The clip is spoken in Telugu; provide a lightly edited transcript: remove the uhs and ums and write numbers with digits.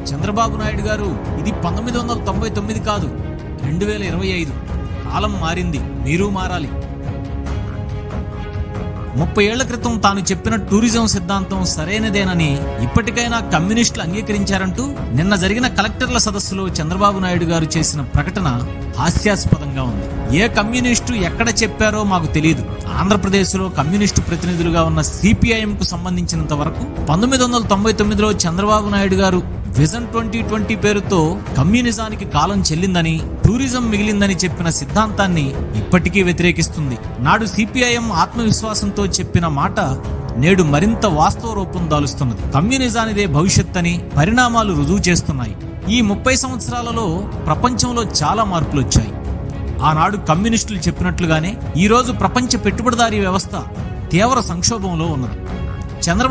చంద్రబాబు నాయుడు గారు, ఇది 1999 కాదు, 2025. కాలం మారింది, మీరు మారాలి. 30 ఏళ్ల క్రితం తాను చెప్పిన టూరిజం సిద్ధాంతం సరైనదేనని ఇప్పటికైనా కమ్యూనిస్టులు అంగీకరించారంటూ నిన్న జరిగిన కలెక్టర్ల సదస్సులో చంద్రబాబు నాయుడు గారు చేసిన ప్రకటన హాస్యాస్పదంగా ఉంది. ఏ కమ్యూనిస్టు ఎక్కడ చెప్పారో మాకు తెలియదు. ఆంధ్రప్రదేశ్లో కమ్యూనిస్టు ప్రతినిధులుగా ఉన్న సిపిఐఎం కు సంబంధించినంత వరకు 1999లో చంద్రబాబు నాయుడు గారు విజన్ 2020 పేరుతో కమ్యూనిజానికి కాలం చెల్లిందని, టూరిజం మిగిలిందని చెప్పిన సిద్ధాంతాన్ని ఇప్పటికీ వ్యతిరేకిస్తుంది. నాడు సిపిఐఎం ఆత్మవిశ్వాసంతో చెప్పిన మాట నేడు మరింత వాస్తవ రూపం దాలుస్తున్నది. కమ్యూనిజానిదే భవిష్యత్ అని పరిణామాలు రుజువు చేస్తున్నాయి. ఈ 30 సంవత్సరాలలో ప్రపంచంలో చాలా మార్పులు వచ్చాయి. ఆనాడు కమ్యూనిస్టులు చెప్పినట్లుగానే ఈరోజు ప్రపంచ పెట్టుబడిదారీ వ్యవస్థ తీవ్ర సంక్షోభంలో ఉన్నది. చంద్రబాబు